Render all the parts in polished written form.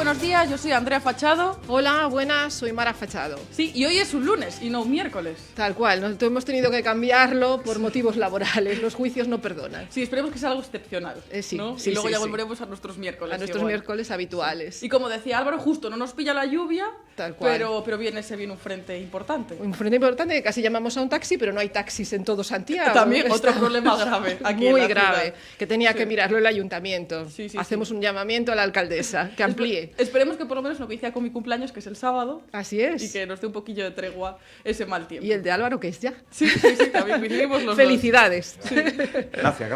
buenos días, yo soy Andrea Fachado. Hola, buenas, soy Mara Fachado. Sí, y hoy es un lunes y no un miércoles. Tal cual, hemos tenido que cambiarlo por motivos laborales, los juicios no perdonan. Sí, esperemos que sea algo excepcional, sí, ¿no? Sí, y luego sí, ya sí. volveremos a nuestros miércoles. A nuestros miércoles habituales. Sí. Y como decía Álvaro, justo no nos pilla la lluvia, tal cual. Pero se viene un frente importante. Un frente importante que casi llamamos a un taxi, pero no hay taxis en todo Santiago. También otro problema grave aquí muy en la grave, ciudad. que tenía que mirarlo el ayuntamiento. Hacemos un llamamiento a la alcaldesa, que amplíe. Esperemos que por lo menos lo que hice con mi cumpleaños, que es el sábado. Así es. Y que nos dé un poquillo de tregua ese mal tiempo. Y el de Álvaro, que es ya. Sí, también coincidimos los Felicidades. dos. Sí. Gracias.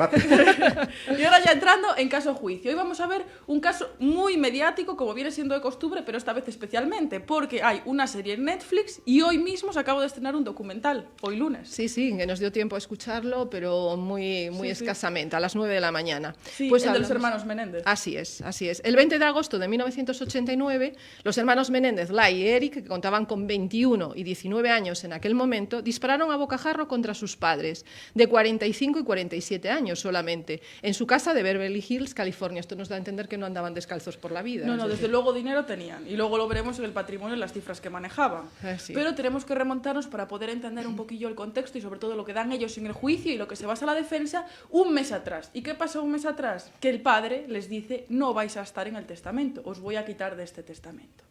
Y ahora ya entrando en caso juicio. Hoy vamos a ver un caso muy mediático, como viene siendo de costumbre, pero esta vez especialmente, porque hay una serie en Netflix y hoy mismo se acaba de estrenar un documental, hoy lunes. Sí, que nos dio tiempo a escucharlo, pero muy escasamente, a las 9 de la mañana. Sí, pues el de los hermanos Menéndez. Así es. El 20 de agosto de 1989, los hermanos Menéndez, Lai y Eric, que contaban con 21 y 19 años en aquel momento, dispararon a bocajarro contra sus padres, de 45 y 47 años solamente, en su casa de Beverly Hills, California. Esto nos da a entender que no andaban descalzos por la vida. No, desde luego dinero tenían, y luego lo veremos en el patrimonio, en las cifras que manejaban. Sí. Pero tenemos que remontarnos para poder entender un poquillo el contexto y sobre todo lo que dan ellos en el juicio y lo que se basa la defensa un mes atrás. ¿Y qué pasó un mes atrás? Que el padre les dice: no vais a estar en el testamento, os voy a quitar de este testamento.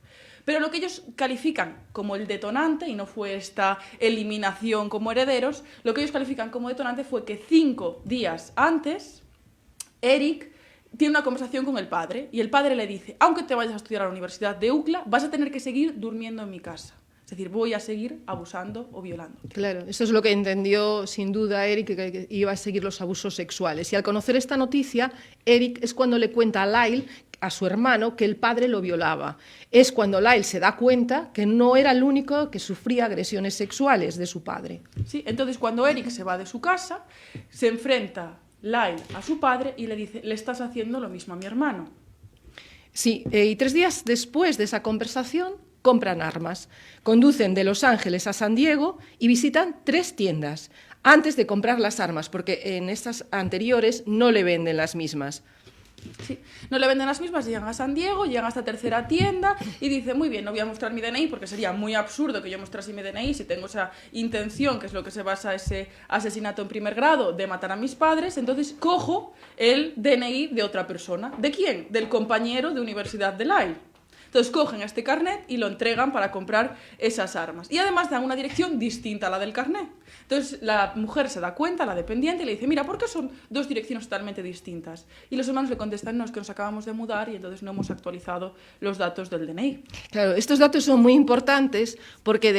Pero lo que ellos califican como el detonante, y no fue esta eliminación como herederos, lo que ellos califican como detonante fue que 5 días antes, Eric tiene una conversación con el padre, y el padre le dice: aunque te vayas a estudiar a la Universidad de UCLA, vas a tener que seguir durmiendo en mi casa. Es decir, voy a seguir abusando o violando. Claro, eso es lo que entendió sin duda Eric, que iba a seguir los abusos sexuales. Y al conocer esta noticia, Eric es cuando le cuenta a Lyle, a su hermano, que el padre lo violaba. Es cuando Lyle se da cuenta que no era el único que sufría agresiones sexuales de su padre. Sí, entonces cuando Eric se va de su casa, se enfrenta Lyle a su padre y le dice: le estás haciendo lo mismo a mi hermano. Sí, y 3 días después de esa conversación, compran armas, conducen de Los Ángeles a San Diego y visitan 3 tiendas antes de comprar las armas, porque en estas anteriores no le venden las mismas. Sí, no le venden las mismas, llegan a San Diego, llegan a esta tercera tienda y dice: muy bien, no voy a mostrar mi DNI porque sería muy absurdo que yo mostrase mi DNI si tengo esa intención, que es lo que se basa ese asesinato en primer grado, de matar a mis padres. Entonces cojo el DNI de otra persona. ¿De quién? Del compañero de universidad de Lyle. Entonces cogen este carnet y lo entregan para comprar esas armas. Y además dan una dirección distinta a la del carnet. Entonces la mujer se da cuenta, la dependiente, y le dice: mira, ¿por qué son 2 direcciones totalmente distintas? Y los hermanos le contestan: no, es que nos acabamos de mudar y entonces no hemos actualizado los datos del DNI. Claro, estos datos son muy importantes porque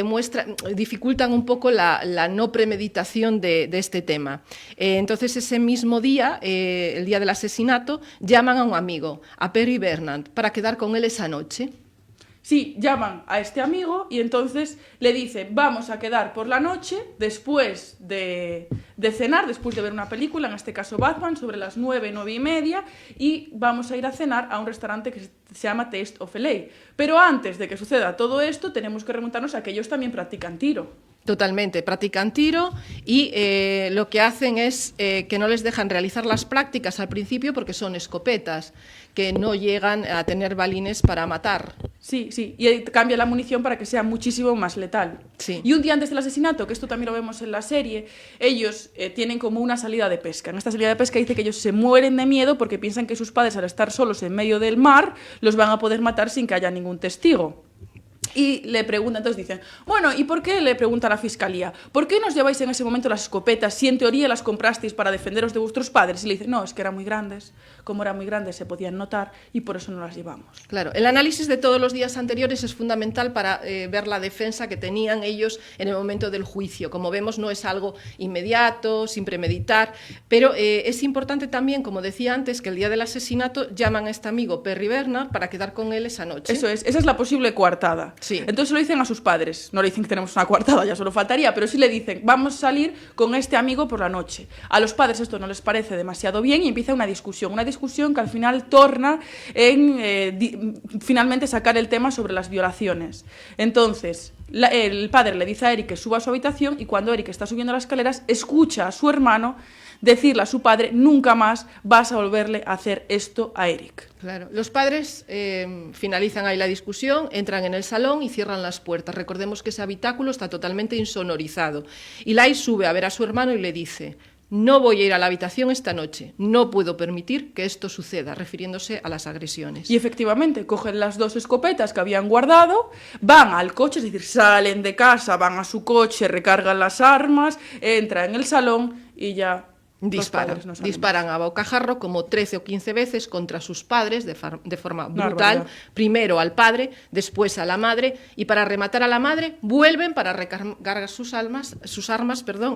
dificultan un poco la no premeditación de este tema. Entonces ese mismo día, el día del asesinato, llaman a un amigo, a Perry Bernard, para quedar con él esa noche. Sí, llaman a este amigo y entonces le dice: vamos a quedar por la noche después de cenar, después de ver una película, en este caso Batman, sobre las 9, 9:30, y vamos a ir a cenar a un restaurante que se llama Taste of LA. Pero antes de que suceda todo esto, tenemos que remontarnos a que ellos también practican tiro. Totalmente, practican tiro y lo que hacen es que no les dejan realizar las prácticas al principio porque son escopetas, que no llegan a tener balines para matar. Sí, y cambia la munición para que sea muchísimo más letal. Sí. Y un día antes del asesinato, que esto también lo vemos en la serie, ellos tienen como una salida de pesca. En esta salida de pesca dice que ellos se mueren de miedo porque piensan que sus padres, al estar solos en medio del mar, los van a poder matar sin que haya ningún testigo. Y le preguntan, entonces dicen: bueno, ¿y por qué? Le pregunta a la fiscalía: ¿por qué nos lleváis en ese momento las escopetas si en teoría las comprasteis para defenderos de vuestros padres? Y le dicen: no, es que eran muy grandes, como eran muy grandes se podían notar y por eso no las llevamos. Claro, el análisis de todos los días anteriores es fundamental para ver la defensa que tenían ellos en el momento del juicio. Como vemos, no es algo inmediato, sin premeditar, pero es importante también, como decía antes, que el día del asesinato llaman a este amigo Perry Bernard para quedar con él esa noche. Eso es, esa es la posible coartada. Sí. Entonces lo dicen a sus padres, no le dicen que tenemos una coartada, ya solo faltaría, pero sí le dicen: vamos a salir con este amigo por la noche. A los padres esto no les parece demasiado bien y empieza una discusión que al final torna en finalmente sacar el tema sobre las violaciones. Entonces el padre le dice a Eric que suba a su habitación y cuando Eric está subiendo las escaleras escucha a su hermano decirle a su padre, nunca más vas a volverle a hacer esto a Eric. Claro. Los padres finalizan ahí la discusión, entran en el salón y cierran las puertas. Recordemos que ese habitáculo está totalmente insonorizado. Y Lyle sube a ver a su hermano y le dice: no voy a ir a la habitación esta noche, no puedo permitir que esto suceda, refiriéndose a las agresiones. Y efectivamente, cogen las 2 escopetas que habían guardado, van al coche, es decir, salen de casa, van a su coche, recargan las armas, entran en el salón y ya... Disparan a bocajarro como 13 o 15 veces contra sus padres de forma brutal, primero al padre, después a la madre, y para rematar a la madre vuelven para recargar sus armas,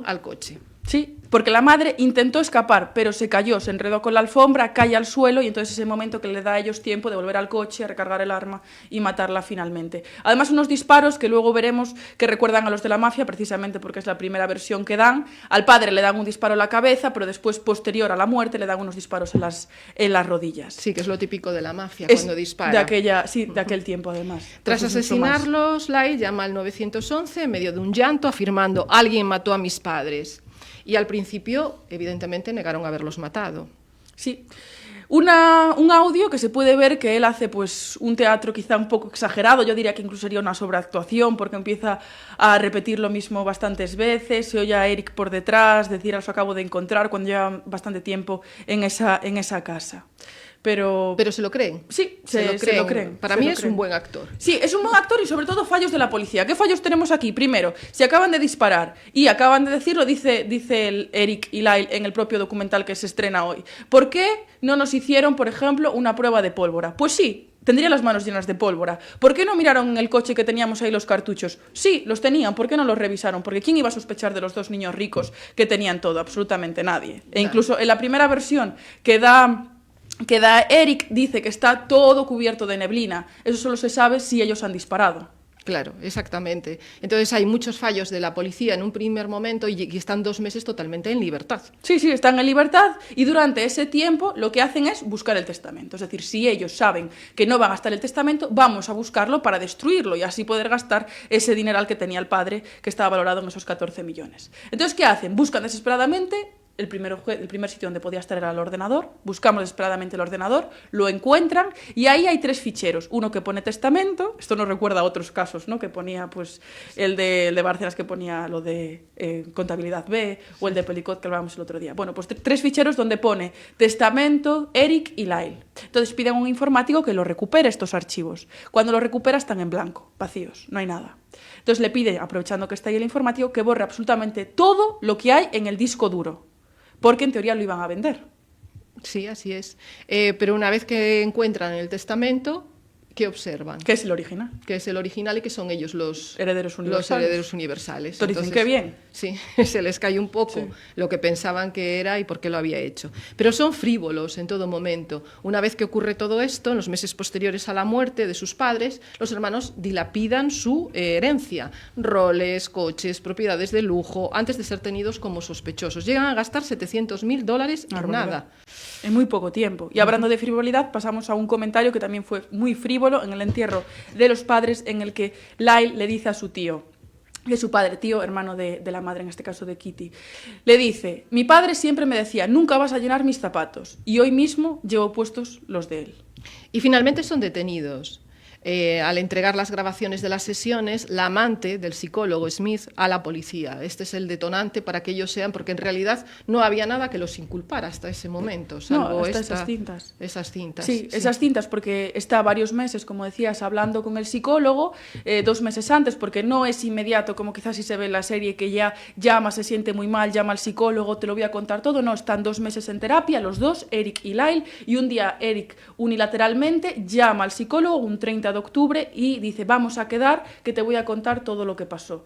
al coche. Sí, porque la madre intentó escapar, pero se cayó, se enredó con la alfombra, cae al suelo y entonces es el momento que le da a ellos tiempo de volver al coche, recargar el arma y matarla finalmente. Además, unos disparos que luego veremos que recuerdan a los de la mafia, precisamente porque es la primera versión que dan. Al padre le dan un disparo en la cabeza, pero después, posterior a la muerte, le dan unos disparos en las rodillas. Sí, que es lo típico de la mafia, cuando dispara. De aquel tiempo, además. Tras asesinarlos, Lyle llama al 911 en medio de un llanto, afirmando: alguien mató a mis padres. Y al principio, evidentemente, negaron haberlos matado. Sí. Un audio que se puede ver que él hace pues un teatro quizá un poco exagerado, yo diría que incluso sería una sobreactuación porque empieza a repetir lo mismo bastantes veces, se oye a Eric por detrás decir: os acabo de encontrar, cuando lleva bastante tiempo en esa casa. Pero se lo creen. Sí, se lo creen. Para mí es un buen actor. Sí, es un buen actor y sobre todo fallos de la policía. ¿Qué fallos tenemos aquí? Primero, si acaban de disparar y acaban de decirlo, dice el Eric y Lyle en el propio documental que se estrena hoy. ¿Por qué no nos hicieron, por ejemplo, una prueba de pólvora? Pues sí, tendría las manos llenas de pólvora. ¿Por qué no miraron en el coche que teníamos ahí los cartuchos? Sí, los tenían. ¿Por qué no los revisaron? Porque ¿quién iba a sospechar de los 2 niños ricos que tenían todo? Absolutamente nadie. E incluso en la primera versión que da Eric, dice que está todo cubierto de neblina. Eso solo se sabe si ellos han disparado. Claro, exactamente. Entonces hay muchos fallos de la policía en un primer momento y están 2 meses totalmente en libertad. Sí, están en libertad y durante ese tiempo lo que hacen es buscar el testamento. Es decir, si ellos saben que no van a gastar el testamento, vamos a buscarlo para destruirlo y así poder gastar ese dineral que tenía el padre, que estaba valorado en esos 14 millones. Entonces, ¿qué hacen? Buscan desesperadamente. El primer sitio donde podía estar era el ordenador, buscamos desesperadamente el ordenador, lo encuentran y ahí hay 3 ficheros, uno que pone testamento, esto nos recuerda a otros casos, ¿no? Que ponía pues el de Bárcenas, que ponía lo de contabilidad B, o el de Pelicot que hablábamos el otro día. Bueno, pues 3 ficheros donde pone testamento, Eric y Lyle. Entonces piden a un informático que lo recupere estos archivos. Cuando lo recupera están en blanco, vacíos, no hay nada. Entonces le pide, aprovechando que está ahí el informático, que borre absolutamente todo lo que hay en el disco duro. Porque en teoría lo iban a vender. Sí, así es. Pero una vez que encuentran el testamento, ¿qué observan? Que es el original. Que es el original y que son ellos los herederos universales. Entonces dicen que bien. Sí, se les cae un poco lo que pensaban que era y por qué lo había hecho. Pero son frívolos en todo momento. Una vez que ocurre todo esto, en los meses posteriores a la muerte de sus padres, los hermanos dilapidan su herencia. Roles, coches, propiedades de lujo, antes de ser tenidos como sospechosos. Llegan a gastar $700.000 en nada. En muy poco tiempo. Y hablando de frivolidad, pasamos a un comentario que también fue muy frívolo en el entierro de los padres, en el que Lyle le dice a su tío, que es su padre, tío, hermano de la madre, en este caso de Kitty, le dice: mi padre siempre me decía, nunca vas a llenar mis zapatos, y hoy mismo llevo puestos los de él. Y finalmente son detenidos. Al entregar las grabaciones de las sesiones, la amante del psicólogo Smith a la policía. Este es el detonante para que ellos sean, porque en realidad no había nada que los inculpara hasta ese momento, salvo esas cintas. Esas cintas. Sí, esas cintas, porque está varios meses, como decías, hablando con el psicólogo, 2 meses antes, porque no es inmediato, como quizás si se ve en la serie, que ya llama, se siente muy mal, llama al psicólogo, te lo voy a contar todo. No, están 2 meses en terapia, los dos, Eric y Lyle, y un día Eric unilateralmente llama al psicólogo, un 30 de octubre, y dice: vamos a quedar, que te voy a contar todo lo que pasó.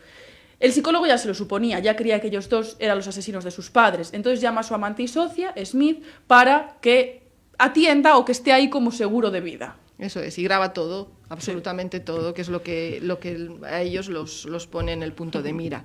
El psicólogo ya se lo suponía, ya creía que ellos 2 eran los asesinos de sus padres. Entonces llama a su amante y socia, Smith, para que atienda o que esté ahí como seguro de vida. Eso es, y graba todo, absolutamente todo, que es lo que a ellos los pone en el punto de mira.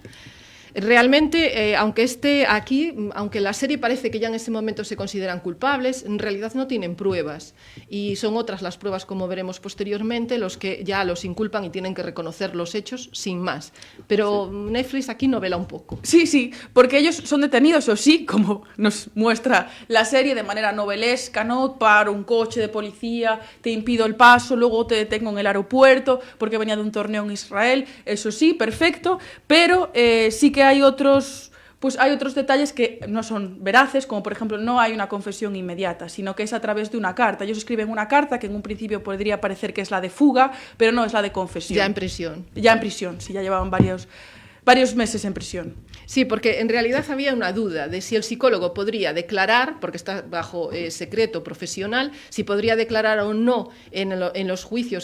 Realmente, aunque la serie parece que ya en ese momento se consideran culpables, en realidad no tienen pruebas y son otras las pruebas, como veremos posteriormente, los que ya los inculpan y tienen que reconocer los hechos sin más. Pero Netflix aquí novela un poco. Sí, porque ellos son detenidos, o sí, como nos muestra la serie de manera novelesca, ¿no? Paro un coche de policía, te impido el paso, luego te detengo en el aeropuerto porque venía de un torneo en Israel, eso sí, perfecto, pero sí que hay otros detalles que no son veraces, como por ejemplo no hay una confesión inmediata, sino que es a través de una carta. Ellos escriben una carta que en un principio podría parecer que es la de fuga, pero no, es la de confesión. Ya en prisión. Ya en prisión, sí, ya llevaban varios meses en prisión. Sí, porque en realidad había una duda de si el psicólogo podría declarar, porque está bajo secreto profesional, si podría declarar o no en el juicio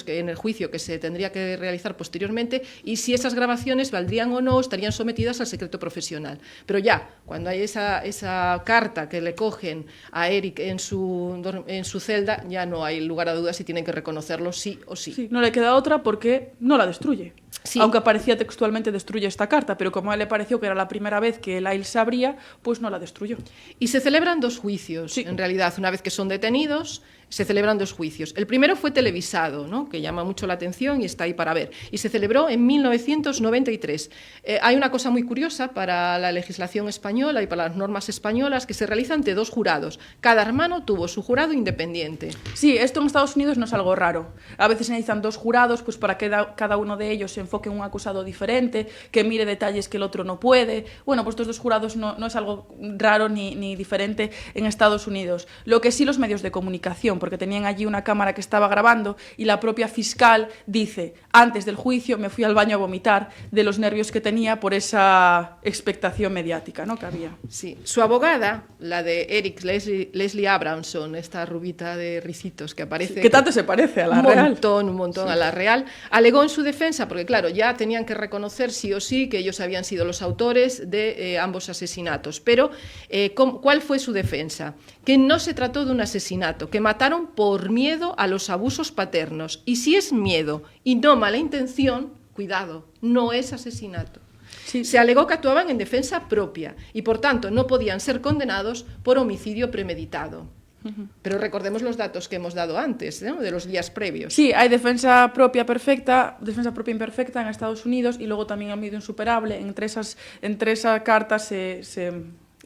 que se tendría que realizar posteriormente, y si esas grabaciones valdrían o no, estarían sometidas al secreto profesional. Pero ya, cuando hay esa carta que le cogen a Eric en su celda, ya no hay lugar a dudas si tienen que reconocerlo sí o sí. Sí, no le queda otra porque no la destruye. Sí. Aunque aparecía textualmente destruye esta carta, pero como a él le pareció que era la primera vez que Lyle sabría, pues no la destruyó. Y se celebran 2 juicios, sí. En realidad, una vez que son detenidos, se celebran 2 juicios. El primero fue televisado, ¿no? Que llama mucho la atención y está ahí para ver. Y se celebró en 1993. Hay una cosa muy curiosa para la legislación española y para las normas españolas, que se realiza ante 2 jurados. Cada hermano tuvo su jurado independiente. Sí, esto en Estados Unidos no es algo raro. A veces se necesitan 2 jurados pues para que cada uno de ellos se enfoque en un acusado diferente, que mire detalles que el otro no puede. Bueno, pues estos 2 jurados no es algo raro ni diferente en Estados Unidos. Lo que sí, los medios de comunicación, porque tenían allí una cámara que estaba grabando y la propia fiscal dice, antes del juicio me fui al baño a vomitar de los nervios que tenía por esa expectación mediática, ¿no?, que había. Sí. Su abogada, la de Eric, Leslie Abramson, esta rubita de ricitos que aparece... Sí, que tanto se parece a la real. Un montón sí. A la real. Alegó en su defensa, porque claro, ya tenían que reconocer sí o sí que ellos habían sido los autores de ambos asesinatos. Pero, ¿cuál fue su defensa? Que no se trató de un asesinato, que mataron por miedo a los abusos paternos. Y si es miedo y no mala intención, cuidado, no es asesinato. Sí. Se alegó que actuaban en defensa propia y, por tanto, no podían ser condenados por homicidio premeditado. Pero recordemos los datos que hemos dado antes, ¿no?, de los días previos. Sí, hay defensa propia imperfecta en Estados Unidos y luego también homicidio insuperable. Entre esas cartas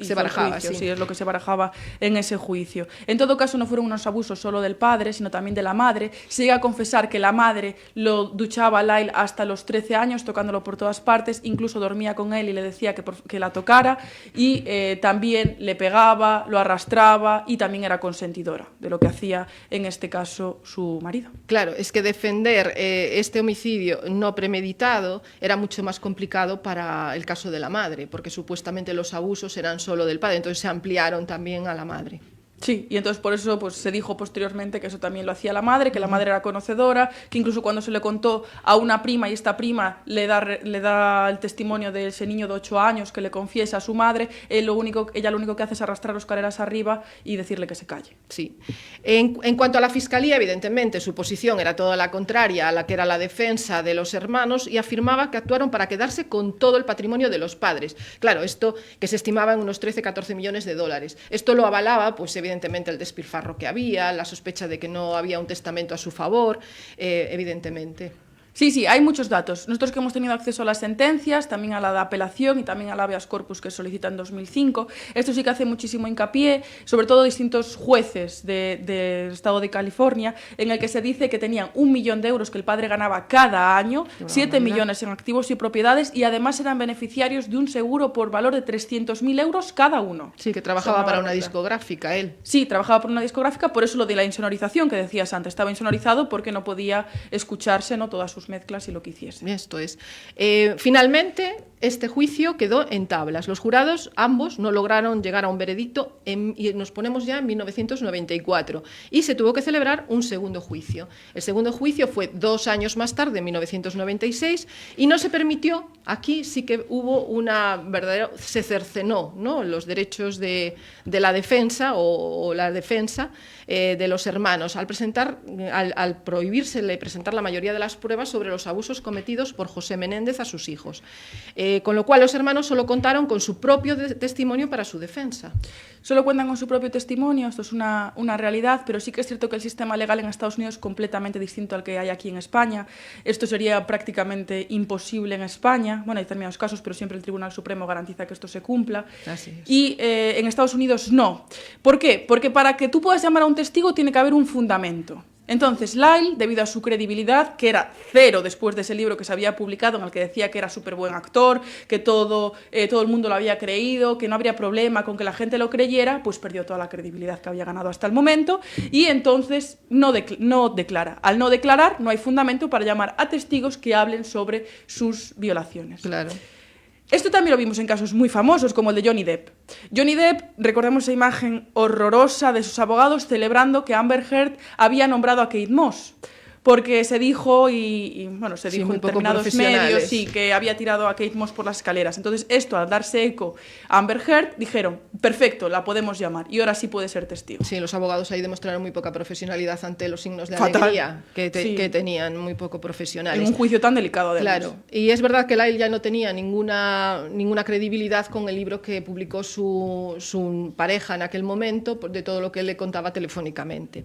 se barajaba, sí, es lo que se barajaba en ese juicio. En todo caso, no fueron unos abusos solo del padre, sino también de la madre. Se llega a confesar que la madre lo duchaba a Lyle hasta los 13 años, tocándolo por todas partes, incluso dormía con él y le decía que la tocara, y también le pegaba, lo arrastraba y también era consentidora de lo que hacía, en este caso, su marido. Claro, es que defender este homicidio no premeditado era mucho más complicado para el caso de la madre, porque supuestamente los abusos eran solo del padre, entonces se ampliaron también a la madre. Sí, y entonces por eso pues, se dijo posteriormente que eso también lo hacía la madre, que la madre era conocedora, que incluso cuando se le contó a una prima y esta prima le da el testimonio de ese niño de 8 años que le confiesa a su madre, ella lo único que hace es arrastrar los escaleras arriba y decirle que se calle. Sí. En cuanto a la fiscalía, evidentemente su posición era toda la contraria a la que era la defensa de los hermanos y afirmaba que actuaron para quedarse con todo el patrimonio de los padres. Claro, esto que se estimaba en unos 13-14 millones de dólares. Esto lo avalaba, pues evidentemente el despilfarro que había, la sospecha de que no había un testamento a su favor, evidentemente. Sí, hay muchos datos. Nosotros que hemos tenido acceso a las sentencias, también a la de apelación y también al habeas corpus que solicita en 2005, esto sí que hace muchísimo hincapié, sobre todo distintos jueces del estado de California, en el que se dice que tenían 1 millón de euros que el padre ganaba cada año, 7 millones en activos y propiedades, y además eran beneficiarios de un seguro por valor de 300.000 euros cada uno. Sí, que trabajaba para una discográfica, él. Sí, trabajaba para una discográfica, por eso lo de la insonorización que decías antes, estaba insonorizado porque no podía escucharse, ¿no?, todas sus mezclas y lo que hiciese. Esto es. Finalmente, este juicio quedó en tablas. Los jurados, ambos, no lograron llegar a un veredicto y nos ponemos ya en 1994. Y se tuvo que celebrar un segundo juicio. El segundo juicio fue 2 años más tarde, en 1996, y no se permitió, aquí sí que hubo una verdadera... se cercenó, ¿no?, los derechos de la defensa o la defensa de los hermanos al prohibírsele presentar la mayoría de las pruebas sobre los abusos cometidos por José Menéndez a sus hijos. con lo cual los hermanos solo contaron con su propio testimonio para su defensa. Solo cuentan con su propio testimonio, esto es una realidad, pero sí que es cierto que el sistema legal en Estados Unidos es completamente distinto al que hay aquí en España. Esto sería prácticamente imposible en España. Bueno, hay determinados casos, pero siempre el Tribunal Supremo garantiza que esto se cumpla. Así es. Y en Estados Unidos no. ¿Por qué? Porque para que tú puedas llamar a un testigo tiene que haber un fundamento. Entonces, Lyle, debido a su credibilidad, que era cero después de ese libro que se había publicado en el que decía que era súper buen actor, que todo el mundo lo había creído, que no habría problema con que la gente lo creyera, pues perdió toda la credibilidad que había ganado hasta el momento y entonces no declara. Al no declarar, no hay fundamento para llamar a testigos que hablen sobre sus violaciones. Claro. Esto también lo vimos en casos muy famosos, como el de Johnny Depp. Johnny Depp, recordemos esa imagen horrorosa de sus abogados celebrando que Amber Heard había nombrado a Kate Moss. Porque se dijo, se dijo en determinados medios, sí, que había tirado a Kate Moss por las escaleras. Entonces, esto, al darse eco a Amber Heard, dijeron, perfecto, la podemos llamar, y ahora sí puede ser testigo. Sí, los abogados ahí demostraron muy poca profesionalidad ante los signos de Fatal. alegría que tenían, muy poco profesionales. En un juicio tan delicado, además. Claro, y es verdad que Lyle ya no tenía ninguna credibilidad con el libro que publicó su pareja en aquel momento, de todo lo que él le contaba telefónicamente.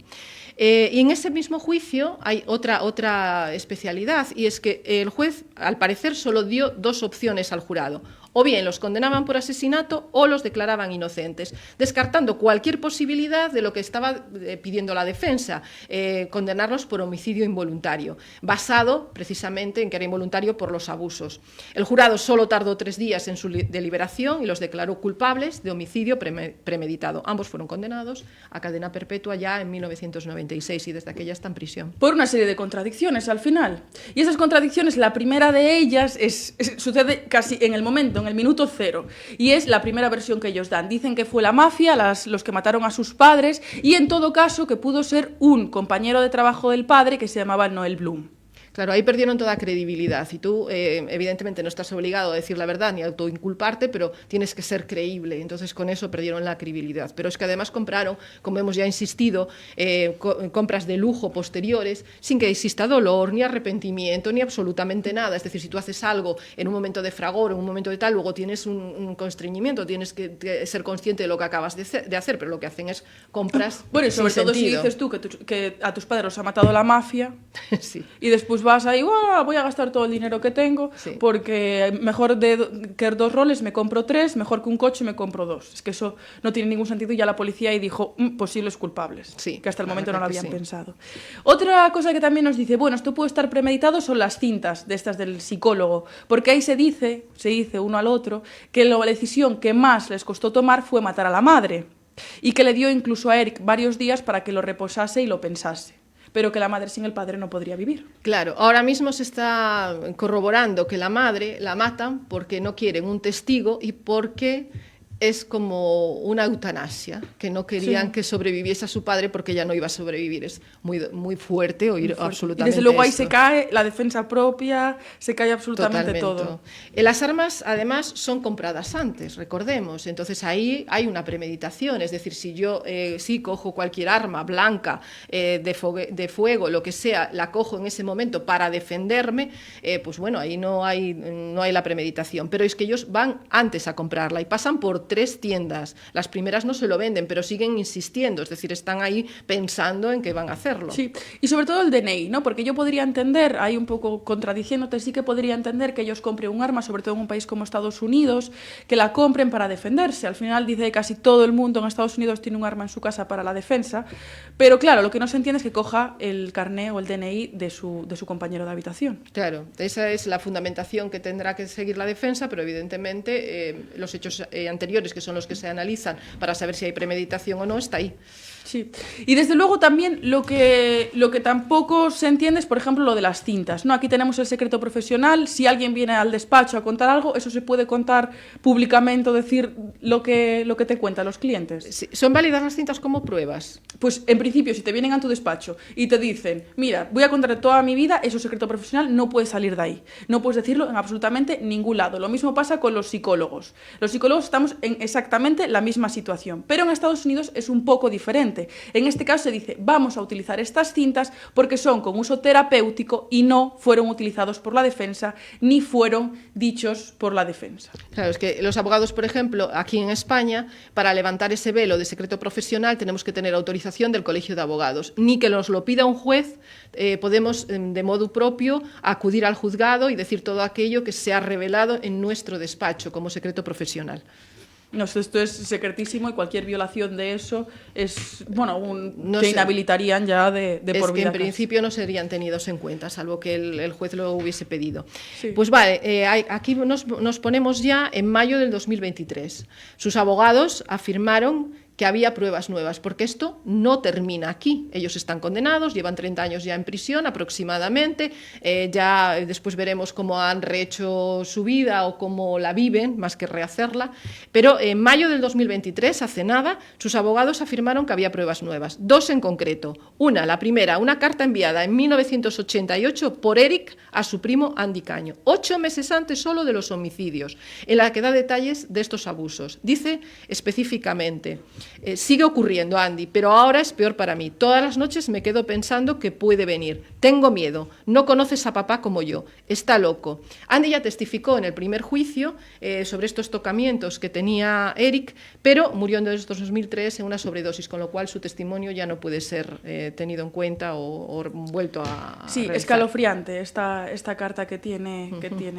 Y en ese mismo juicio hay otra especialidad, y es que el juez, al parecer, solo dio dos opciones al jurado. O bien los condenaban por asesinato o los declaraban inocentes, descartando cualquier posibilidad de lo que estaba pidiendo la defensa, condenarlos por homicidio involuntario, basado precisamente en que era involuntario por los abusos. El jurado solo tardó 3 días en su deliberación y los declaró culpables de homicidio premeditado. Ambos fueron condenados a cadena perpetua ya en 1996 y desde aquella está en prisión. Por una serie de contradicciones al final. Y esas contradicciones, la primera de ellas sucede casi en el momento, en el minuto cero, y es la primera versión que ellos dan. Dicen que fue la mafia los que mataron a sus padres y en todo caso que pudo ser un compañero de trabajo del padre que se llamaba Noel Bloom. Claro, ahí perdieron toda credibilidad y tú, evidentemente, no estás obligado a decir la verdad ni a autoinculparte, pero tienes que ser creíble. Entonces, con eso perdieron la credibilidad. Pero es que además compraron, como hemos ya insistido, compras de lujo posteriores sin que exista dolor, ni arrepentimiento, ni absolutamente nada. Es decir, si tú haces algo en un momento de fragor, en un momento de tal, luego tienes un constreñimiento, tienes que ser consciente de lo que acabas de hacer, pero lo que hacen es compras. Bueno, y sobre todo si dices tú que a tus padres los ha matado la mafia, sí. Y después vas ahí, voy a gastar todo el dinero que tengo, sí, porque mejor que 2 roles me compro 3, mejor que un coche me compro 2. Es que eso no tiene ningún sentido y ya la policía ahí dijo posibles culpables, sí, que hasta el momento no lo habían pensado. Otra cosa que también nos dice, bueno, esto puede estar premeditado, son las cintas de estas del psicólogo, porque ahí se dice uno al otro que la decisión que más les costó tomar fue matar a la madre y que le dio incluso a Eric varios días para que lo reposase y lo pensase, pero que la madre sin el padre no podría vivir. Claro, ahora mismo se está corroborando que la madre la matan porque no quieren un testigo y porque es como una eutanasia, que no querían que sobreviviese a su padre porque ya no iba a sobrevivir. Es muy fuerte oír absolutamente. Y desde luego ahí esto. se cae la defensa propia, se cae absolutamente todo. Las armas, además, son compradas antes, recordemos. Entonces ahí hay una premeditación. Es decir, si yo sí cojo cualquier arma blanca, de fuego, lo que sea, la cojo en ese momento para defenderme, pues bueno, ahí no hay la premeditación. Pero es que ellos van antes a comprarla y pasan por 3 tiendas. Las primeras no se lo venden, pero siguen insistiendo, es decir, están ahí pensando en que van a hacerlo. Sí, y sobre todo el DNI, ¿no? Porque yo podría entender, ahí un poco contradiciéndote, sí que podría entender que ellos compren un arma, sobre todo en un país como Estados Unidos, que la compren para defenderse. Al final dice que casi todo el mundo en Estados Unidos tiene un arma en su casa para la defensa, pero claro, lo que no se entiende es que coja el carné o el DNI de su compañero de habitación. Claro, esa es la fundamentación que tendrá que seguir la defensa, pero evidentemente los hechos anteriores, que son los que se analizan para saber si hay premeditación o no, está ahí. Sí, y desde luego también lo que tampoco se entiende es, por ejemplo, lo de las cintas, ¿no? Aquí tenemos el secreto profesional, si alguien viene al despacho a contar algo, eso se puede contar públicamente o decir lo que te cuentan los clientes. Sí. ¿Son válidas las cintas como pruebas? Pues en principio, si te vienen a tu despacho y te dicen, mira, voy a contar toda mi vida, eso es secreto profesional, no puedes salir de ahí, no puedes decirlo en absolutamente ningún lado. Lo mismo pasa con los psicólogos. Los psicólogos estamos en exactamente la misma situación, pero en Estados Unidos es un poco diferente. paciente. En este caso se dice, vamos a utilizar estas cintas porque son con uso terapéutico y no fueron utilizados por la defensa ni fueron dichos por la defensa. Claro, es que los abogados, por ejemplo, aquí en España, para levantar ese velo de secreto profesional tenemos que tener autorización del Colegio de Abogados. Ni que nos lo pida un juez, podemos de modo propio acudir al juzgado y decir todo aquello que se ha revelado en nuestro despacho como secreto profesional. No, esto es secretísimo y cualquier violación de eso es, bueno, no te sé. inhabilitarían ya de por Es que vida. en principio no serían tenidos en cuenta, salvo que el juez lo hubiese pedido. Sí. Pues vale, aquí nos ponemos ya en mayo del 2023. Sus abogados afirmaron que había pruebas nuevas, porque esto no termina aquí. Ellos están condenados, llevan 30 años ya en prisión aproximadamente, ya después veremos cómo han rehecho su vida o cómo la viven, más que rehacerla, pero en mayo del 2023, hace nada, sus abogados afirmaron que había pruebas nuevas, 2 en concreto. La primera, una carta enviada en 1988 por Eric a su primo Andy Caño, 8 meses antes solo de los homicidios, en la que da detalles de estos abusos. Dice específicamente: sigue ocurriendo, Andy, pero ahora es peor para mí. Todas las noches me quedo pensando que puede venir. Tengo miedo. No conoces a papá como yo. Está loco. Andy ya testificó en el primer juicio sobre estos tocamientos que tenía Eric, pero murió en 2003 en una sobredosis, con lo cual su testimonio ya no puede ser tenido en cuenta o vuelto a Sí, realizar. escalofriante esta carta que tiene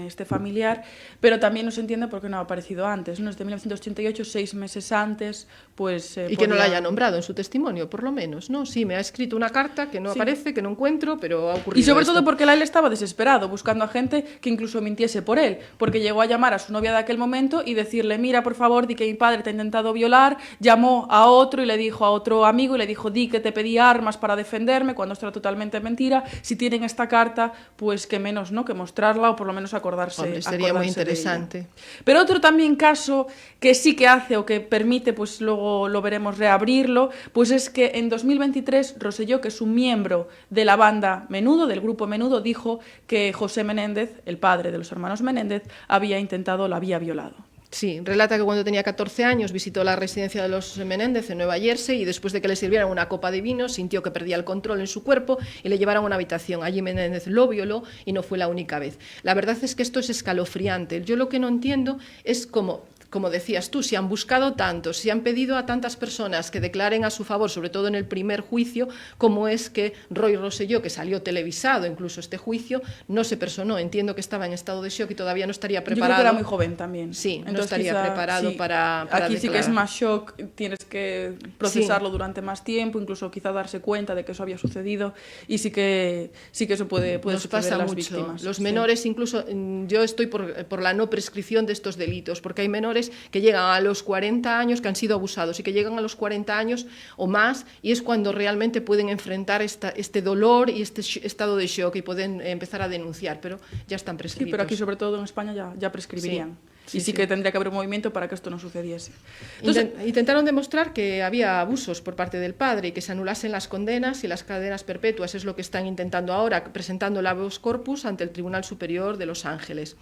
este familiar, pero también no se entiende por qué no ha aparecido antes, ¿no? Es de 1988, 6 meses antes, pues... Y que no la haya nombrado en su testimonio, por lo menos, ¿no? Sí, me ha escrito una carta que no aparece, que no encuentro, pero ha ocurrido Y sobre esto. todo porque él estaba desesperado, buscando a gente que incluso mintiese por él, porque llegó a llamar a su novia de aquel momento y decirle, mira, por favor, di que mi padre te ha intentado violar, llamó a otro y le dijo a otro amigo y le dijo, di que te pedí armas para defenderme, cuando esto era totalmente mentira. Si tienen esta carta, pues que menos, ¿no?, que mostrarla o por lo menos acordarse. Hombre, sería muy acordarse de interesante. ella. Pero otro también caso que sí que hace o que permite, pues luego lo veremos, reabrirlo, pues es que en 2023 Rosselló, que es un miembro de la banda Menudo, del grupo Menudo, dijo que José Menéndez, el padre de los hermanos Menéndez, la había violado. Sí, relata que cuando tenía 14 años visitó la residencia de los Menéndez en Nueva Jersey y después de que le sirvieran una copa de vino sintió que perdía el control en su cuerpo y le llevaron a una habitación. Allí Menéndez lo violó y no fue la única vez. La verdad es que esto es escalofriante. Yo lo que no entiendo es como decías tú, si han buscado tanto, si han pedido a tantas personas que declaren a su favor, sobre todo en el primer juicio, cómo es que Roy Rosselló, que salió televisado incluso este juicio, no se personó. Entiendo que estaba en estado de shock y todavía no estaría preparado. Yo creo que era muy joven también. Sí, entonces no estaría preparado sí, para aquí declarar. Sí que es más shock, tienes que procesarlo durante más tiempo, incluso quizá darse cuenta de que eso había sucedido, y sí que eso puede Nos suceder pasa a las mucho. víctimas. Los menores, incluso, yo estoy por la no prescripción de estos delitos, porque hay menores que llegan a los 40 años, que han sido abusados y que llegan a los 40 años o más, y es cuando realmente pueden enfrentar este dolor y este estado de shock y pueden empezar a denunciar, pero ya están prescritos. Sí, pero aquí sobre todo en España ya prescribirían. Sí, y sí que tendría que haber un movimiento para que esto no sucediese. Entonces, intentaron demostrar que había abusos por parte del padre y que se anulasen las condenas y las cadenas perpetuas. Es lo que están intentando ahora, presentando el habeas corpus ante el Tribunal Superior de Los Ángeles.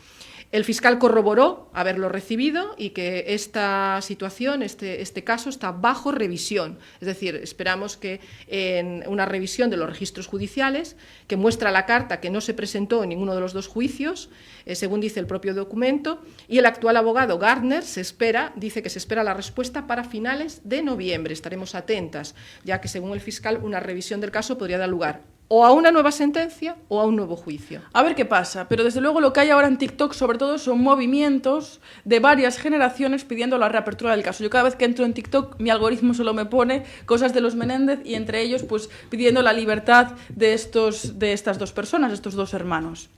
El fiscal corroboró haberlo recibido y que esta situación, este caso, está bajo revisión. Es decir, esperamos que en una revisión de los registros judiciales, que muestra la carta que no se presentó en ninguno de los dos juicios, según dice el propio documento, y el actual abogado Gardner dice que se espera la respuesta para finales de noviembre. Estaremos atentas, ya que según el fiscal una revisión del caso podría dar lugar o a una nueva sentencia o a un nuevo juicio. A ver qué pasa, pero desde luego lo que hay ahora en TikTok sobre todo son movimientos de varias generaciones pidiendo la reapertura del caso. Yo cada vez que entro en TikTok mi algoritmo solo me pone cosas de los Menéndez y entre ellos pues pidiendo la libertad de estas dos personas, estos dos hermanos.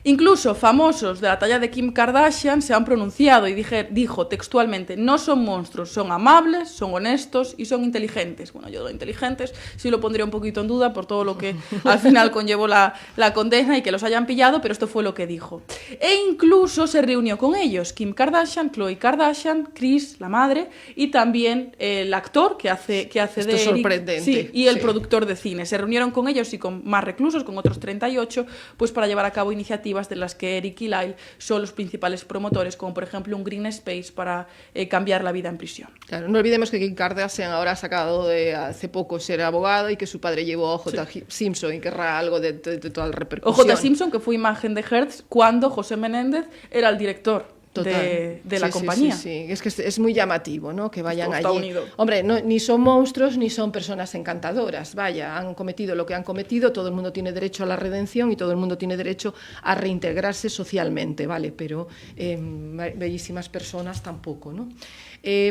Incluso famosos de la talla de Kim Kardashian se han pronunciado y dijo textualmente: no son monstruos, son amables, son honestos y son inteligentes. Bueno, yo de inteligentes sí lo pondría un poquito en duda por todo lo que al final conllevó la condena y que los hayan pillado, pero esto fue lo que dijo. E incluso se reunió con ellos, Kim Kardashian, Khloe Kardashian, Kris, la madre, y también el actor que hace Esto de es Eric, sorprendente. sí, y el productor de cine. Se reunieron con ellos y con más reclusos, con otros 38, pues para llevar a cabo iniciativas iniciativas de las que Eric y Lyle son los principales promotores, como por ejemplo un Green Space para cambiar la vida en prisión. Claro, no olvidemos que Kim Kardashian ahora ha sacado de hace poco ser abogado y que su padre llevó a O.J. Simpson y querrá algo de toda la repercusión. O.J. Simpson, que fue imagen de Hertz cuando José Menéndez era el director de la compañía. Sí. Es que es muy llamativo, ¿no? Que vayan allí. Unido. Hombre, ni son monstruos ni son personas encantadoras. Vaya, han cometido lo que han cometido, todo el mundo tiene derecho a la redención y todo el mundo tiene derecho a reintegrarse socialmente, ¿vale? Pero bellísimas personas tampoco, ¿no?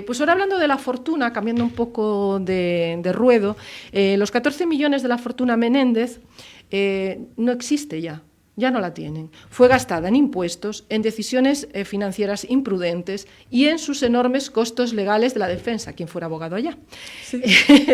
Pues ahora hablando de la fortuna, cambiando un poco de ruedo, los 14 millones de la fortuna Menéndez no existe ya. Ya no la tienen. Fue gastada en impuestos, en decisiones financieras imprudentes y en sus enormes costos legales de la defensa, quien fuera abogado allá. Sí.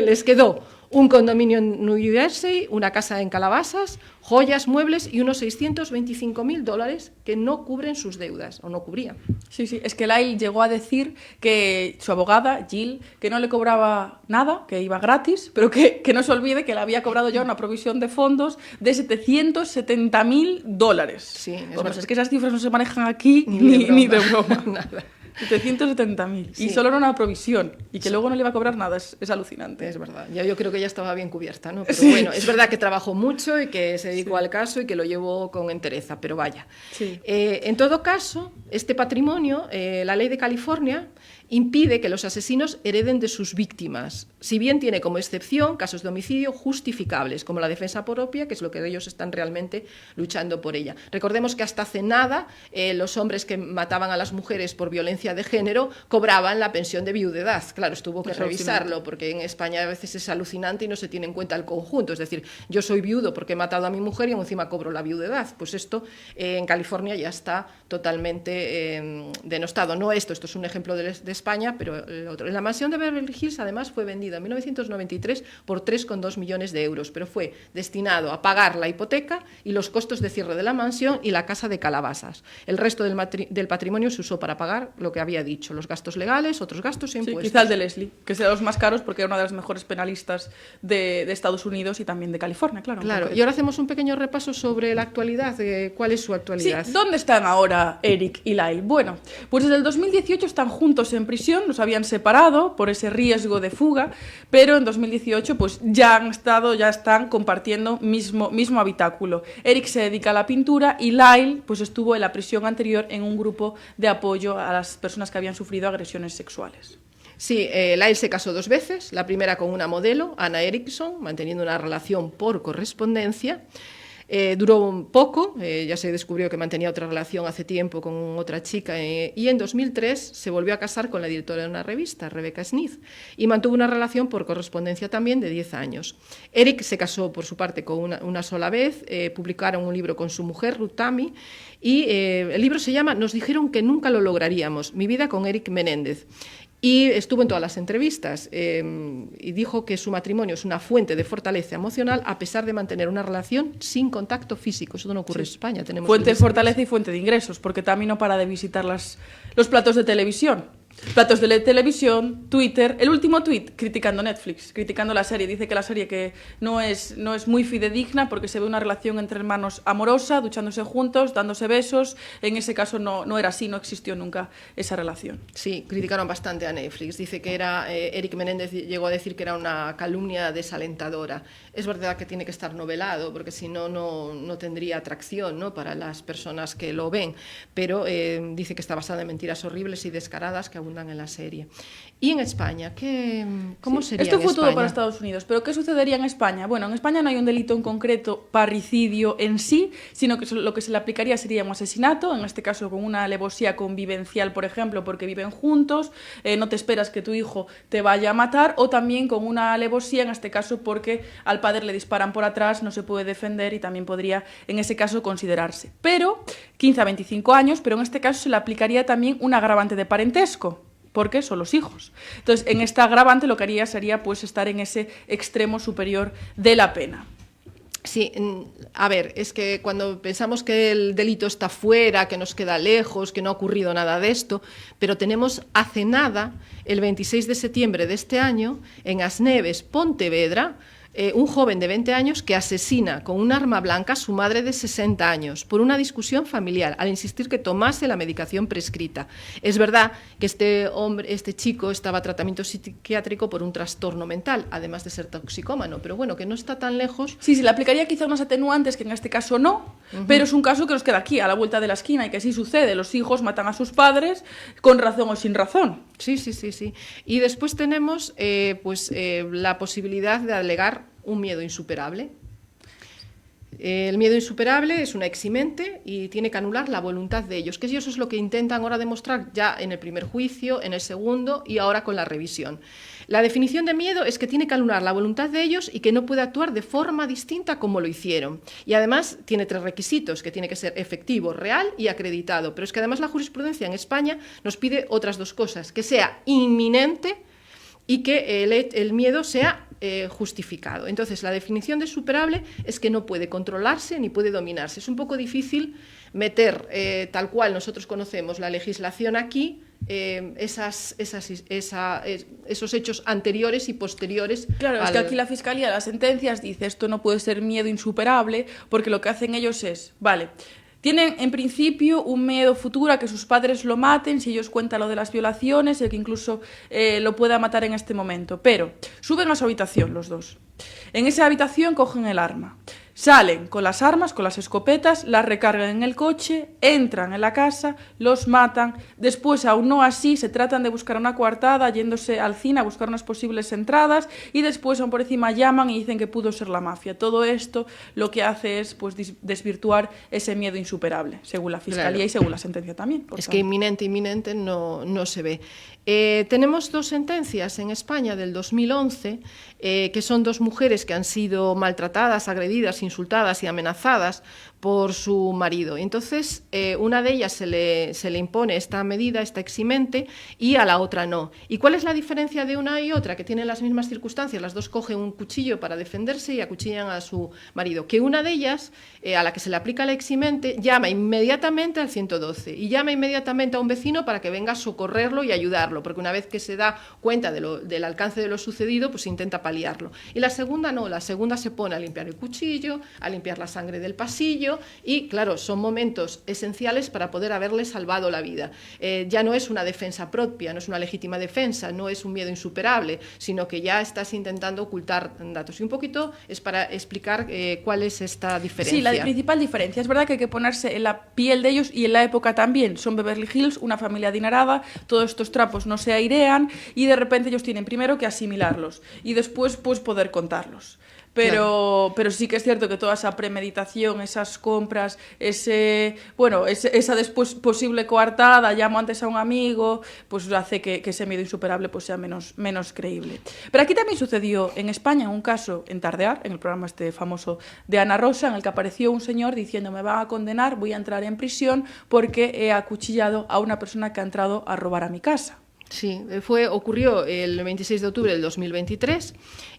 Les quedó un condominio en New Jersey, una casa en Calabasas, joyas, muebles y unos $625.000 que no cubren sus deudas, o no cubrían. Sí, es que Lyle llegó a decir que su abogada, Jill, que no le cobraba nada, que iba gratis, pero que no se olvide que le había cobrado ya una provisión de fondos de $770.000. Sí, es que esas cifras no se manejan aquí ni de broma. Nada. 770.000. Sí. Y solo era una provisión. Y que luego no le iba a cobrar nada. Es alucinante. Es verdad. Yo creo que ya estaba bien cubierta, ¿no? Pero bueno, es verdad que trabajó mucho y que se dedicó al caso y que lo llevó con entereza, pero vaya. Sí. En todo caso, este patrimonio, la ley de California impide que los asesinos hereden de sus víctimas, si bien tiene como excepción casos de homicidio justificables, como la defensa propia, que es lo que ellos están realmente luchando por ella. Recordemos que hasta hace nada los hombres que mataban a las mujeres por violencia de género cobraban la pensión de viudedad. Claro, estuvo que revisarlo, porque en España a veces es alucinante y no se tiene en cuenta el conjunto. Es decir, yo soy viudo porque he matado a mi mujer y encima cobro la viudedad. Pues esto en California ya está totalmente denostado. No esto es un ejemplo de España, pero el otro. La mansión de Beverly Hills además fue vendida en 1993 por 3,2 millones de euros, pero fue destinado a pagar la hipoteca y los costos de cierre de la mansión y la casa de Calabasas. El resto del patrimonio se usó para pagar lo que había dicho, los gastos legales, otros gastos e impuestos. Sí, quizá el de Leslie, que sea los más caros porque era una de las mejores penalistas de Estados Unidos y también de California, claro. Claro, y ahora hacemos un pequeño repaso sobre la actualidad, ¿cuál es su actualidad? Sí, ¿dónde están ahora Eric y Lyle? Bueno, pues desde el 2018 están juntos en prisión, los habían separado por ese riesgo de fuga, pero en 2018 pues ya están compartiendo mismo habitáculo. Eric se dedica a la pintura y Lyle pues estuvo en la prisión anterior en un grupo de apoyo a las personas que habían sufrido agresiones sexuales. Sí, Lyle se casó 2 veces, la primera con una modelo, Anna Erickson, manteniendo una relación por correspondencia. Duró un poco, ya se descubrió que mantenía otra relación hace tiempo con otra chica y en 2003 se volvió a casar con la directora de una revista, Rebecca Smith, y mantuvo una relación por correspondencia también de 10 años. Eric se casó por su parte con una sola vez, publicaron un libro con su mujer, Ruth Tammy, y el libro se llama Nos dijeron que nunca lo lograríamos, mi vida con Eric Menéndez. Y estuvo en todas las entrevistas y dijo que su matrimonio es una fuente de fortaleza emocional a pesar de mantener una relación sin contacto físico. Eso no ocurre en España. Tenemos fuente de fortaleza y fuente de ingresos, porque también no para de visitar los platos de televisión. Platos de televisión, Twitter, el último tweet criticando Netflix, criticando la serie, dice que la serie que no es muy fidedigna porque se ve una relación entre hermanos amorosa, duchándose juntos, dándose besos, en ese caso no era así, no existió nunca esa relación. Sí, criticaron bastante a Netflix, dice que Eric Menéndez llegó a decir que era una calumnia desalentadora. Es verdad que tiene que estar novelado porque si no tendría atracción, ¿no?, para las personas que lo ven, pero dice que está basada en mentiras horribles y descaradas que abundan en la serie. ¿Y en España? ¿Cómo sería Esto en fue España? todo para Estados Unidos, pero ¿qué sucedería en España? Bueno, en España no hay un delito en concreto, parricidio en sí, sino que lo que se le aplicaría sería un asesinato, en este caso con una alevosía convivencial, por ejemplo, porque viven juntos, no te esperas que tu hijo te vaya a matar, o también con una alevosía, en este caso porque al padre le disparan por atrás, no se puede defender y también podría, en ese caso, considerarse. Pero 15 a 25 años, pero en este caso se le aplicaría también un agravante de parentesco, porque son los hijos. Entonces, en esta agravante lo que haría sería pues estar en ese extremo superior de la pena. Sí, a ver, es que cuando pensamos que el delito está fuera, que nos queda lejos, que no ha ocurrido nada de esto, pero tenemos hace nada, el 26 de septiembre de este año, en Asneves, Pontevedra, un joven de 20 años que asesina con un arma blanca a su madre de 60 años por una discusión familiar al insistir que tomase la medicación prescrita. Es verdad que este chico estaba a tratamiento psiquiátrico por un trastorno mental, además de ser toxicómano, pero bueno, que no está tan lejos. Sí, se le aplicaría quizá unas atenuantes que en este caso no, pero es un caso que nos queda aquí, a la vuelta de la esquina, y que sí sucede. Los hijos matan a sus padres con razón o sin razón. Sí. Y después tenemos la posibilidad de alegar un miedo insuperable. El miedo insuperable es una eximente y tiene que anular la voluntad de ellos, que eso es lo que intentan ahora demostrar ya en el primer juicio, en el segundo y ahora con la revisión. La definición de miedo es que tiene que anular la voluntad de ellos y que no puede actuar de forma distinta como lo hicieron. Y además tiene 3 requisitos, que tiene que ser efectivo, real y acreditado. Pero es que además la jurisprudencia en España nos pide otras 2 cosas, que sea inminente y que el miedo sea justificado. Entonces, la definición de superable es que no puede controlarse ni puede dominarse. Es un poco difícil meter, tal cual nosotros conocemos la legislación aquí, esos hechos anteriores y posteriores. Claro, es que aquí la Fiscalía de las sentencias dice esto no puede ser miedo insuperable, porque lo que hacen ellos es, vale, tienen en principio un miedo futuro a que sus padres lo maten, si ellos cuentan lo de las violaciones, y que incluso lo pueda matar en este momento. Pero suben a su habitación los dos. En esa habitación cogen el arma. Salen con las armas, con las escopetas, las recargan en el coche, entran en la casa, los matan. Después, aún no así, se tratan de buscar una coartada, yéndose al cine a buscar unas posibles entradas, y después, aún por encima, llaman y dicen que pudo ser la mafia. Todo esto lo que hace es desvirtuar ese miedo insuperable, según la Fiscalía, claro, y según la sentencia también. Es que inminente no se ve. Tenemos 2 sentencias en España del 2011, que son 2 mujeres que han sido maltratadas, agredidas, insultadas y amenazadas por su marido. Entonces, una de ellas se le impone esta medida, esta eximente, y a la otra no. ¿Y cuál es la diferencia de una y otra? Que tienen las mismas circunstancias, las 2 cogen un cuchillo para defenderse y acuchillan a su marido. Que una de ellas, a la que se le aplica la eximente, llama inmediatamente al 112 y llama inmediatamente a un vecino para que venga a socorrerlo y ayudarlo, porque una vez que se da cuenta del alcance de lo sucedido, pues intenta paliarlo. Y la segunda no, la segunda se pone a limpiar el cuchillo, a limpiar la sangre del pasillo, y claro, son momentos esenciales para poder haberle salvado la vida. Ya no es una defensa propia, no es una legítima defensa, no es un miedo insuperable, sino que ya estás intentando ocultar datos. Y un poquito es para explicar cuál es esta diferencia. Sí, la principal diferencia. Es verdad que hay que ponerse en la piel de ellos y en la época también. Son Beverly Hills, una familia adinerada, todos estos trapos no se airean y de repente ellos tienen primero que asimilarlos y después pues poder contarlos. Pero sí que es cierto que toda esa premeditación, esas compras, esa después posible coartada, llamo antes a un amigo, pues hace que ese miedo insuperable pues sea menos creíble. Pero aquí también sucedió en España un caso en Tardear, en el programa este famoso de Ana Rosa, en el que apareció un señor diciendo me van a condenar, voy a entrar en prisión porque he acuchillado a una persona que ha entrado a robar a mi casa. Sí, ocurrió el 26 de octubre del 2023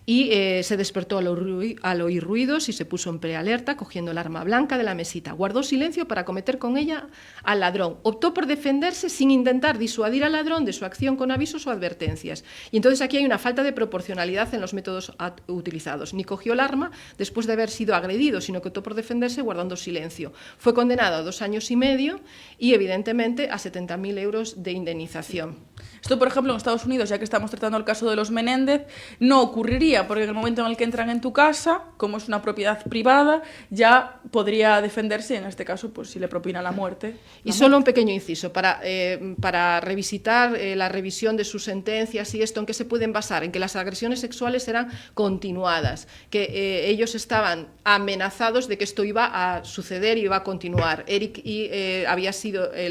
y se despertó al oír ruidos y se puso en prealerta cogiendo el arma blanca de la mesita. Guardó silencio para acometer con ella al ladrón. Optó por defenderse sin intentar disuadir al ladrón de su acción con avisos o advertencias. Y entonces aquí hay una falta de proporcionalidad en los métodos utilizados. Ni cogió el arma después de haber sido agredido, sino que optó por defenderse guardando silencio. Fue condenado a 2 años y medio y evidentemente a 70.000 euros de indemnización. Esto, por ejemplo, en Estados Unidos, ya que estamos tratando el caso de los Menéndez, no ocurriría, porque en el momento en el que entran en tu casa, como es una propiedad privada, ya podría defenderse, en este caso, pues si le propina la muerte. Y solo un pequeño inciso, para revisitar la revisión de sus sentencias y esto, ¿en qué se pueden basar? En que las agresiones sexuales eran continuadas, que ellos estaban amenazados de que esto iba a suceder y iba a continuar. Eric le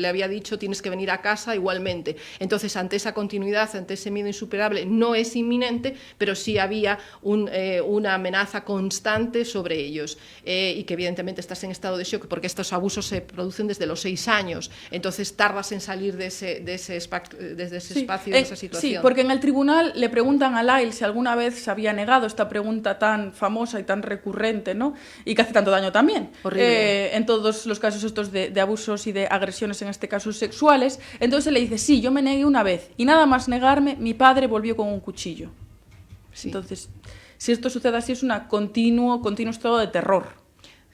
había dicho, tienes que venir a casa igualmente. Entonces, ante esa continuidad, ante ese miedo insuperable, no es inminente, pero sí había una amenaza constante sobre ellos y que evidentemente estás en estado de shock porque estos abusos se producen desde los 6 años, entonces tardas en salir de ese espacio, de esa situación. Sí, porque en el tribunal le preguntan a Lyle si alguna vez se había negado esta pregunta tan famosa y tan recurrente, ¿no? Y que hace tanto daño también. En todos los casos estos de abusos y de agresiones, en este caso sexuales. Entonces él le dice, sí, yo me negué una vez y nada más negarme, mi padre volvió con un cuchillo. Sí. Entonces, si esto sucede así es un continuo estado de terror.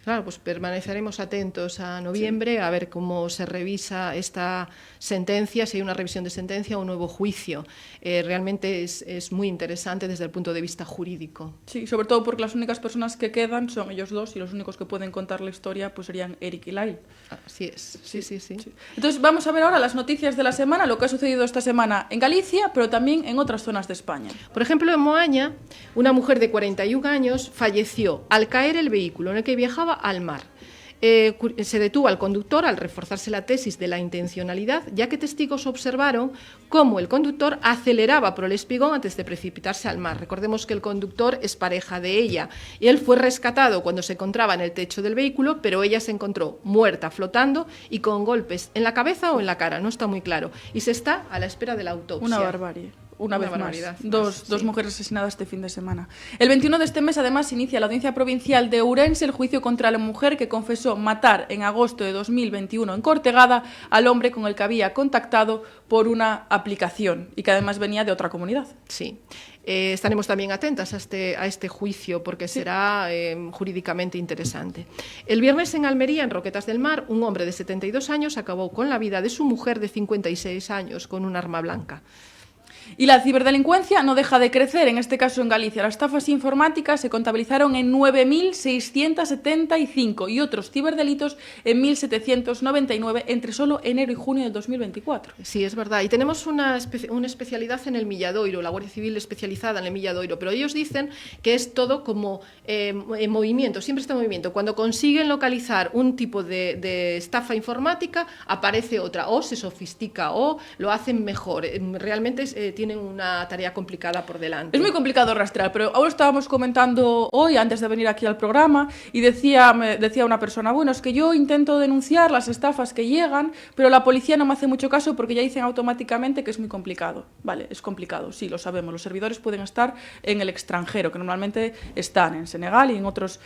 Claro, pues permaneceremos atentos a noviembre a ver cómo se revisa esta sentencia, si hay una revisión de sentencia o un nuevo juicio. Realmente es muy interesante desde el punto de vista jurídico. Sí, sobre todo porque las únicas personas que quedan son ellos dos y los únicos que pueden contar la historia pues serían Eric y Lyle. Así es, sí. Entonces vamos a ver ahora las noticias de la semana, lo que ha sucedido esta semana en Galicia, pero también en otras zonas de España. Por ejemplo, en Moaña, una mujer de 41 años falleció al caer el vehículo en el que viajaba al mar. Se detuvo al conductor al reforzarse la tesis de la intencionalidad, ya que testigos observaron cómo el conductor aceleraba por el espigón antes de precipitarse al mar. Recordemos que el conductor es pareja de ella y él fue rescatado cuando se encontraba en el techo del vehículo, pero ella se encontró muerta, flotando y con golpes en la cabeza o en la cara, no está muy claro. Y se está a la espera de la autopsia. Una barbarie. Una vez más, dos mujeres asesinadas este fin de semana. El 21 de este mes, además, se inicia la Audiencia Provincial de Ourense el juicio contra la mujer que confesó matar en agosto de 2021 en Cortegada al hombre con el que había contactado por una aplicación y que además venía de otra comunidad. Sí. Estaremos también atentas a este juicio porque será jurídicamente interesante. El viernes en Almería, en Roquetas del Mar, un hombre de 72 años acabó con la vida de su mujer de 56 años con un arma blanca. Y la ciberdelincuencia no deja de crecer, en este caso en Galicia. Las estafas informáticas se contabilizaron en 9.675 y otros ciberdelitos en 1.799 entre solo enero y junio del 2024. Sí, es verdad. Y tenemos una especialidad en el Milladoiro, la Guardia Civil especializada en el Milladoiro, pero ellos dicen que es todo como en movimiento, siempre está en movimiento. Cuando consiguen localizar un tipo de estafa informática, aparece otra, o se sofistica, o lo hacen mejor. Realmente tienen una tarea complicada por delante. Es muy complicado rastrear, pero ahora estábamos comentando hoy, antes de venir aquí al programa, y decía una persona, bueno, es que yo intento denunciar las estafas que llegan, pero la policía no me hace mucho caso porque ya dicen automáticamente que es muy complicado. Vale, es complicado, sí, lo sabemos. Los servidores pueden estar en el extranjero, que normalmente están en Senegal y en otros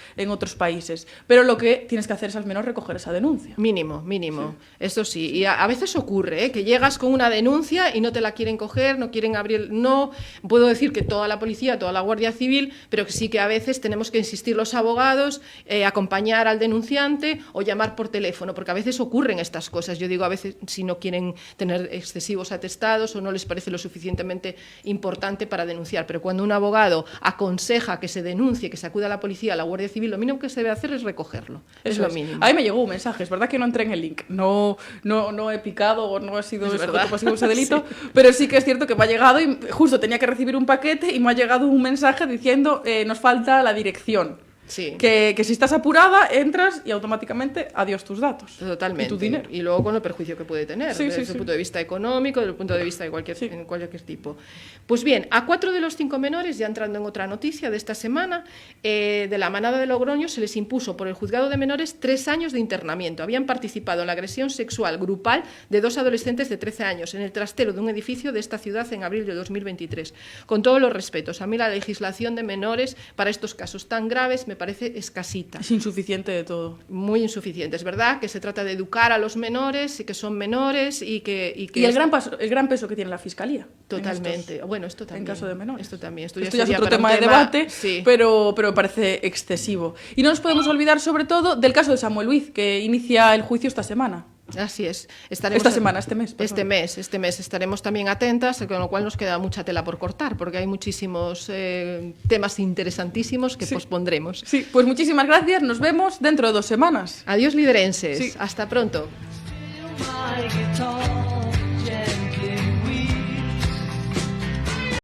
países. Pero lo que tienes que hacer es al menos recoger esa denuncia. Mínimo. Sí. Eso sí. Y a veces ocurre, que llegas con una denuncia y no te la quieren coger, no quieren abrir. No puedo decir que toda la policía, toda la Guardia Civil, pero que sí que a veces tenemos que insistir los abogados, acompañar al denunciante o llamar por teléfono, porque a veces ocurren estas cosas. Yo digo a veces si no quieren tener excesivos atestados o no les parece lo suficientemente importante para denunciar, pero cuando un abogado aconseja que se denuncie, que se acuda a la policía, a la Guardia Civil, lo mínimo que se debe hacer es recogerlo. Es lo mínimo. A mí me llegó un mensaje, es verdad que no entré en el link, no he picado o no ha sido ese delito, sí. Pero sí que es cierto que me ha llegado y justo tenía que recibir un paquete y me ha llegado un mensaje diciendo nos falta la dirección. Sí. Que si estás apurada, entras y automáticamente adiós tus datos. Totalmente. Y tu dinero. Y luego con el perjuicio que puede tener, desde el punto de vista económico, desde el punto de vista de cualquier tipo. Pues bien, a 4 de los 5 menores, ya entrando en otra noticia de esta semana, de la manada de Logroño se les impuso por el juzgado de menores 3 años de internamiento. Habían participado en la agresión sexual grupal de 2 adolescentes de 13 años en el trastero de un edificio de esta ciudad en abril de 2023. Con todos los respetos, a mí la legislación de menores para estos casos tan graves me parece escasita. Es insuficiente de todo. Muy insuficiente. Es verdad que se trata de educar a los menores y que son menores y el gran peso que tiene la Fiscalía. Totalmente. Bueno, esto también. En caso de menores. Esto también. Esto ya es otro tema de debate, sí. pero parece excesivo. Y no nos podemos olvidar, sobre todo, del caso de Samuel Luiz, que inicia el juicio esta semana. Así es. Este mes estaremos también atentas, con lo cual nos queda mucha tela por cortar, porque hay muchísimos temas interesantísimos que pospondremos. Sí, pues muchísimas gracias. Nos vemos dentro de 2 semanas. Adiós, liderenses. Sí. Hasta pronto.